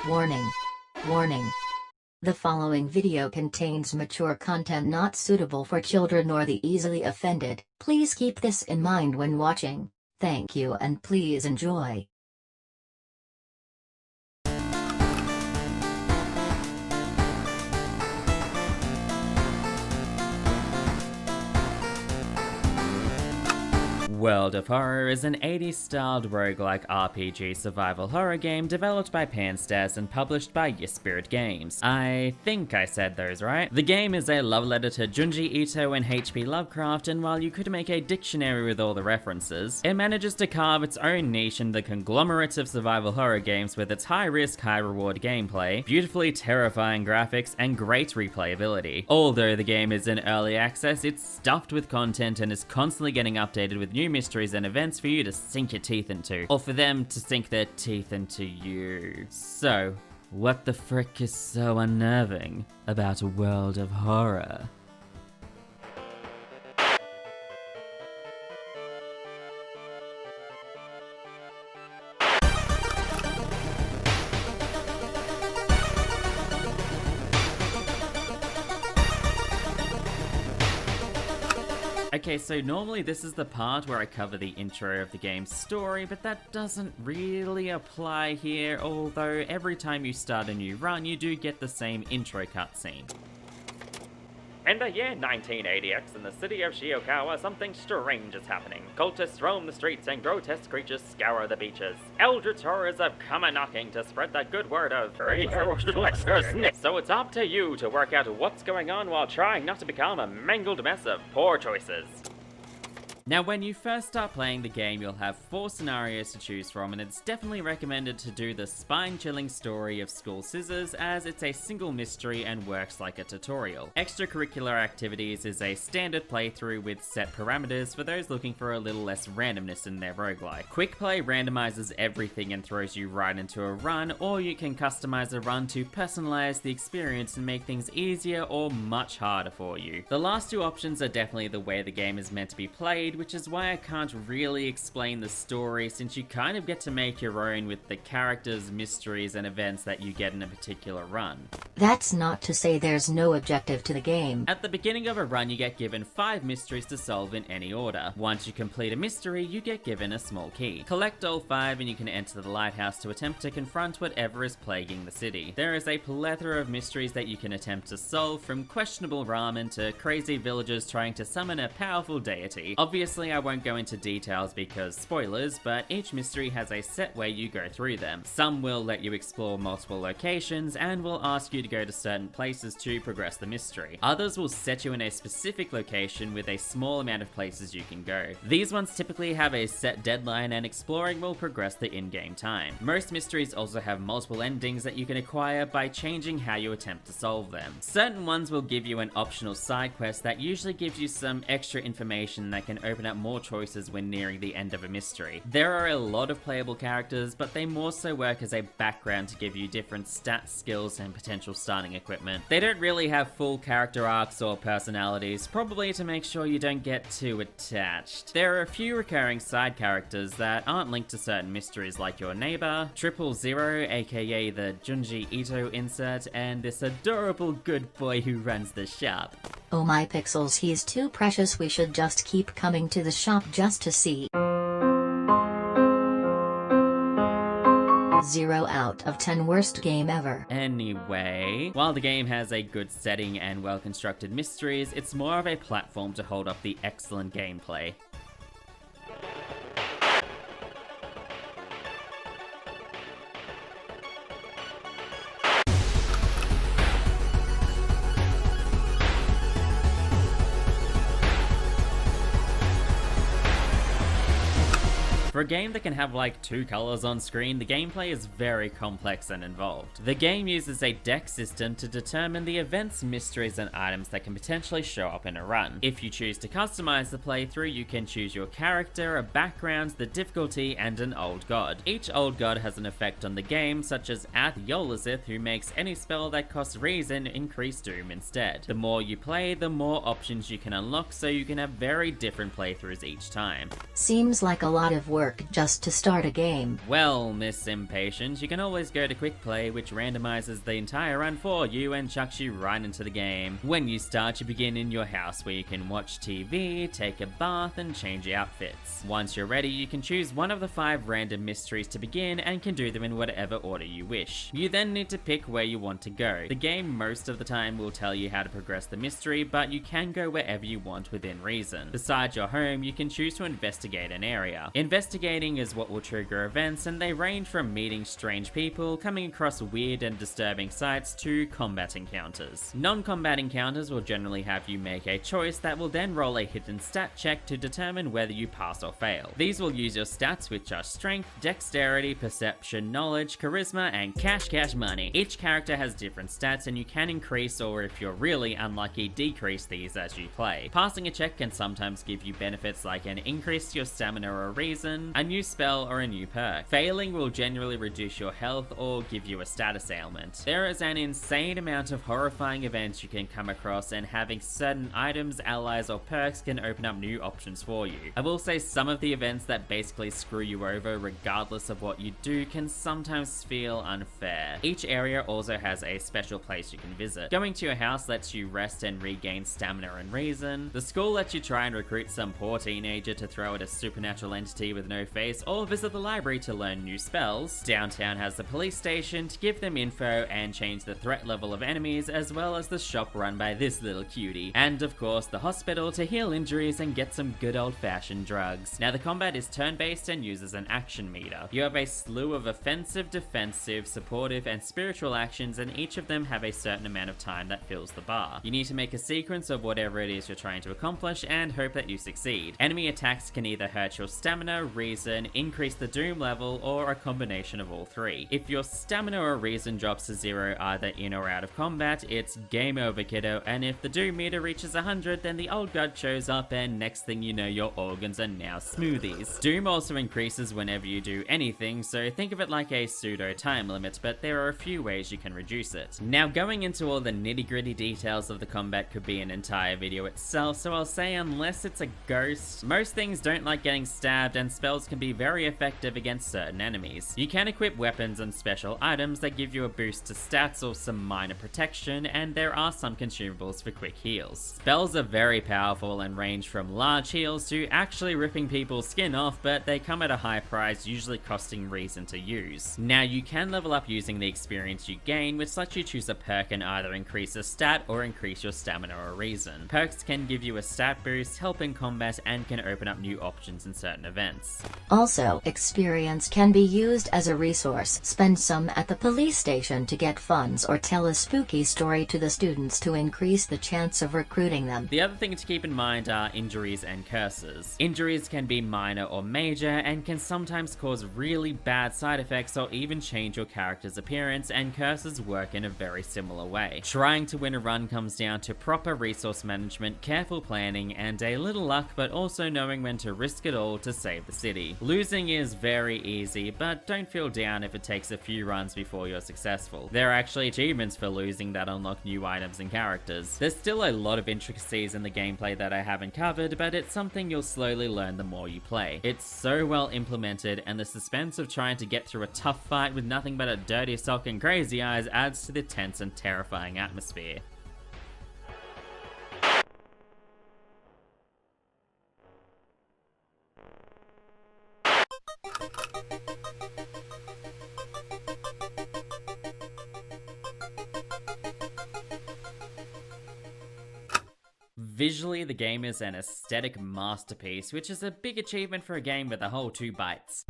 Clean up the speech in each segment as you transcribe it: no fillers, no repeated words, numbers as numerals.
Warning. Warning. The following video contains mature content not suitable for children or the easily offended. Please keep this in mind when watching. Thank you and please enjoy. World of Horror is an 80s-styled roguelike RPG survival horror game developed by Panstaz and published by Spirit Games. I think I said those right. The game is a love letter to Junji Ito and H.P. Lovecraft, and while you could make a dictionary with all the references, it manages to carve its own niche in the conglomerate of survival horror games with its high-risk, high-reward gameplay, beautifully terrifying graphics, and great replayability. Although the game is in early access, it's stuffed with content and is constantly getting updated with new mysteries and events for you to sink your teeth into, or for them to sink their teeth into you. So, what the frick is so unnerving about a world of horror? Okay, so normally this is the part where I cover the intro of the game's story, but that doesn't really apply here, although every time you start a new run, you do get the same intro cutscene. In the year 1980X, in the city of Shiokawa, something strange is happening. Cultists roam the streets and grotesque creatures scour the beaches. Eldritch horrors have come a-knocking to spread the good word of so it's up to you to work out what's going on while trying not to become a mangled mess of poor choices. Now, when you first start playing the game, you'll have 4 scenarios to choose from, and it's definitely recommended to do the spine-chilling story of School Scissors, as it's a single mystery and works like a tutorial. Extracurricular activities is a standard playthrough with set parameters for those looking for a little less randomness in their roguelike. Quick Play randomizes everything and throws you right into a run, or you can customize a run to personalize the experience and make things easier or much harder for you. The last 2 options are definitely the way the game is meant to be played, which is why I can't really explain the story, since you kind of get to make your own with the characters, mysteries, and events that you get in a particular run. That's not to say there's no objective to the game. At the beginning of a run, you get given 5 mysteries to solve in any order. Once you complete a mystery, you get given a small key. Collect all 5 and you can enter the lighthouse to attempt to confront whatever is plaguing the city. There is a plethora of mysteries that you can attempt to solve, from questionable ramen to crazy villagers trying to summon a powerful deity. Obviously, I won't go into details because spoilers, but each mystery has a set way you go through them. Some will let you explore multiple locations and will ask you to go to certain places to progress the mystery. Others will set you in a specific location with a small amount of places you can go. These ones typically have a set deadline, and exploring will progress the in-game time. Most mysteries also have multiple endings that you can acquire by changing how you attempt to solve them. Certain ones will give you an optional side quest that usually gives you some extra information that can open up more choices when nearing the end of a mystery. There are a lot of playable characters, but they more so work as a background to give you different stats, skills, and potential starting equipment. They don't really have full character arcs or personalities, probably to make sure you don't get too attached. There are a few recurring side characters that aren't linked to certain mysteries, like your neighbor, 000, aka the Junji Ito insert, and this adorable good boy who runs the shop. Oh my pixels, he's too precious, we should just keep coming to the shop just to see. 0 out of 10 worst game ever. Anyway, while the game has a good setting and well-constructed mysteries, it's more of a platform to hold up the excellent gameplay. For a game that can have like 2 colors on screen, the gameplay is very complex and involved. The game uses a deck system to determine the events, mysteries, and items that can potentially show up in a run. If you choose to customize the playthrough, you can choose your character, a background, the difficulty, and an old god. Each old god has an effect on the game, such as Ath Yolazith, who makes any spell that costs reason increase doom instead. The more you play, the more options you can unlock, so you can have very different playthroughs each time. Seems like a lot of work. work just to start a game? Well, Miss Impatient, you can always go to Quick Play, which randomizes the entire run for you and chucks you right into the game. When you start, you begin in your house where you can watch TV, take a bath, and change outfits. Once you're ready, you can choose one of the 5 random mysteries to begin and can do them in whatever order you wish. You then need to pick where you want to go. The game most of the time will tell you how to progress the mystery, but you can go wherever you want within reason. Besides your home, you can choose to investigate an area. Investigating is what will trigger events, and they range from meeting strange people, coming across weird and disturbing sights, to combat encounters. Non-combat encounters will generally have you make a choice that will then roll a hidden stat check to determine whether you pass or fail. These will use your stats, which are strength, dexterity, perception, knowledge, charisma, and cash money. Each character has different stats, and you can increase, or if you're really unlucky, decrease these as you play. Passing a check can sometimes give you benefits like an increase to your stamina or reason, a new spell, or a new perk. Failing will generally reduce your health or give you a status ailment. There is an insane amount of horrifying events you can come across, and having certain items, allies, or perks can open up new options for you. I will say some of the events that basically screw you over regardless of what you do can sometimes feel unfair. Each area also has a special place you can visit. Going to your house lets you rest and regain stamina and reason. The school lets you try and recruit some poor teenager to throw at a supernatural entity with no face, or visit the library to learn new spells. Downtown has the police station to give them info and change the threat level of enemies, as well as the shop run by this little cutie. And of course the hospital to heal injuries and get some good old-fashioned drugs. Now the combat is turn-based and uses an action meter. You have a slew of offensive, defensive, supportive, and spiritual actions, and each of them have a certain amount of time that fills the bar. You need to make a sequence of whatever it is you're trying to accomplish and hope that you succeed. Enemy attacks can either hurt your stamina, reason, increase the doom level, or a combination of all 3. If your stamina or reason drops to 0 either in or out of combat, it's game over, kiddo, and if the doom meter reaches 100, then the old god shows up, and next thing you know, your organs are now smoothies. Doom also increases whenever you do anything, so think of it like a pseudo time limit, but there are a few ways you can reduce it. Now, going into all the nitty-gritty details of the combat could be an entire video itself, so I'll say unless it's a ghost, most things don't like getting stabbed, and spells can be very effective against certain enemies. You can equip weapons and special items that give you a boost to stats or some minor protection, and there are some consumables for quick heals. Spells are very powerful and range from large heals to actually ripping people's skin off, but they come at a high price, usually costing reason to use. Now, you can level up using the experience you gain, which lets you choose a perk and either increase a stat or increase your stamina or reason. Perks can give you a stat boost, help in combat, and can open up new options in certain events. Also, experience can be used as a resource. Spend some at the police station to get funds, or tell a spooky story to the students to increase the chance of recruiting them. The other thing to keep in mind are injuries and curses. Injuries can be minor or major and can sometimes cause really bad side effects or even change your character's appearance, and curses work in a very similar way. Trying to win a run comes down to proper resource management, careful planning, and a little luck, but also knowing when to risk it all to save the city. Losing is very easy, but don't feel down if it takes a few runs before you're successful. There are actually achievements for losing that unlock new items and characters. There's still a lot of intricacies in the gameplay that I haven't covered, but it's something you'll slowly learn the more you play. It's so well implemented, and the suspense of trying to get through a tough fight with nothing but a dirty sock and crazy eyes adds to the tense and terrifying atmosphere. Visually, the game is an aesthetic masterpiece, which is a big achievement for a game with a whole 2 bytes.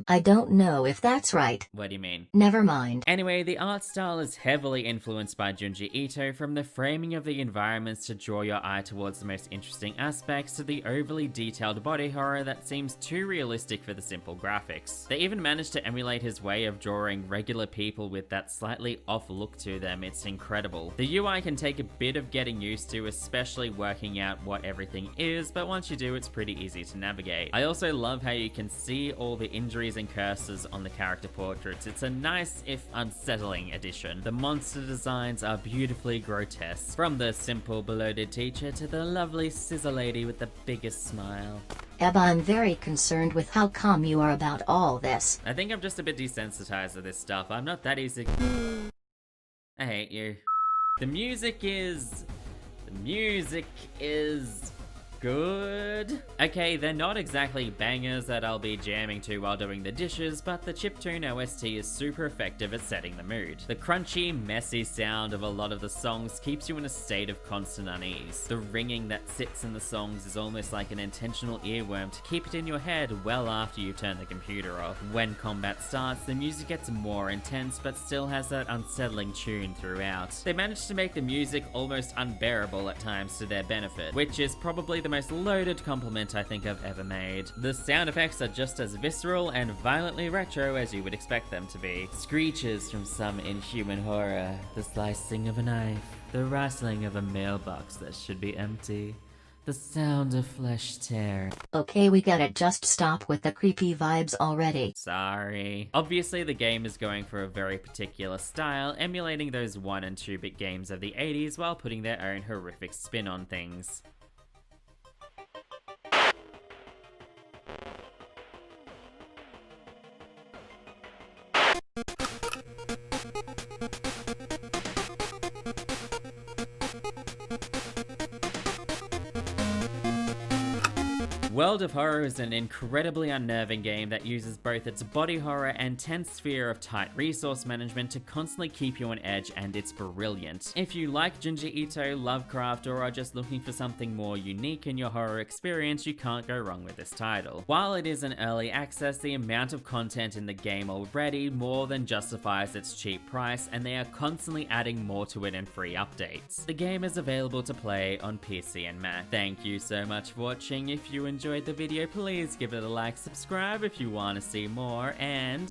I don't know if that's right. What do you mean? Never mind. Anyway, the art style is heavily influenced by Junji Ito, from the framing of the environments to draw your eye towards the most interesting aspects, to the overly detailed body horror that seems too realistic for the simple graphics. They even managed to emulate his way of drawing regular people with that slightly off look to them. It's incredible. The UI can take a bit of getting used to, especially especially working out what everything is, but once you do, it's pretty easy to navigate. I also love how you can see all the injuries and curses on the character portraits. It's a nice, if unsettling, addition. The monster designs are beautifully grotesque, from the simple bloated teacher to the lovely scissor lady with the biggest smile. Ebon, I'm very concerned with how calm you are about all this. I think I'm just a bit desensitized to this stuff. I'm not that easy. I hate you. The music is good. Okay, they're not exactly bangers that I'll be jamming to while doing the dishes, but the chiptune OST is super effective at setting the mood. The crunchy, messy sound of a lot of the songs keeps you in a state of constant unease. The ringing that sits in the songs is almost like an intentional earworm to keep it in your head well after you've turned the computer off. When combat starts, the music gets more intense but still has that unsettling tune throughout. They managed to make the music almost unbearable at times to their benefit, which is probably the most loaded compliment I think I've ever made. The sound effects are just as visceral and violently retro as you would expect them to be. Screeches from some inhuman horror, the slicing of a knife, the rustling of a mailbox that should be empty, the sound of flesh tear. Okay, we get it, just stop with the creepy vibes already. Sorry. Obviously the game is going for a very particular style, emulating those 1 and 2-bit games of the 80s while putting their own horrific spin on things. World of Horror is an incredibly unnerving game that uses both its body horror and tense fear of tight resource management to constantly keep you on edge, and it's brilliant. If you like Junji Ito, Lovecraft, or are just looking for something more unique in your horror experience, you can't go wrong with this title. While it is an early access, the amount of content in the game already more than justifies its cheap price, and they are constantly adding more to it in free updates. The game is available to play on PC and Mac. Thank you so much for watching. If you enjoyed the video, please give it a like, subscribe if you want to see more, and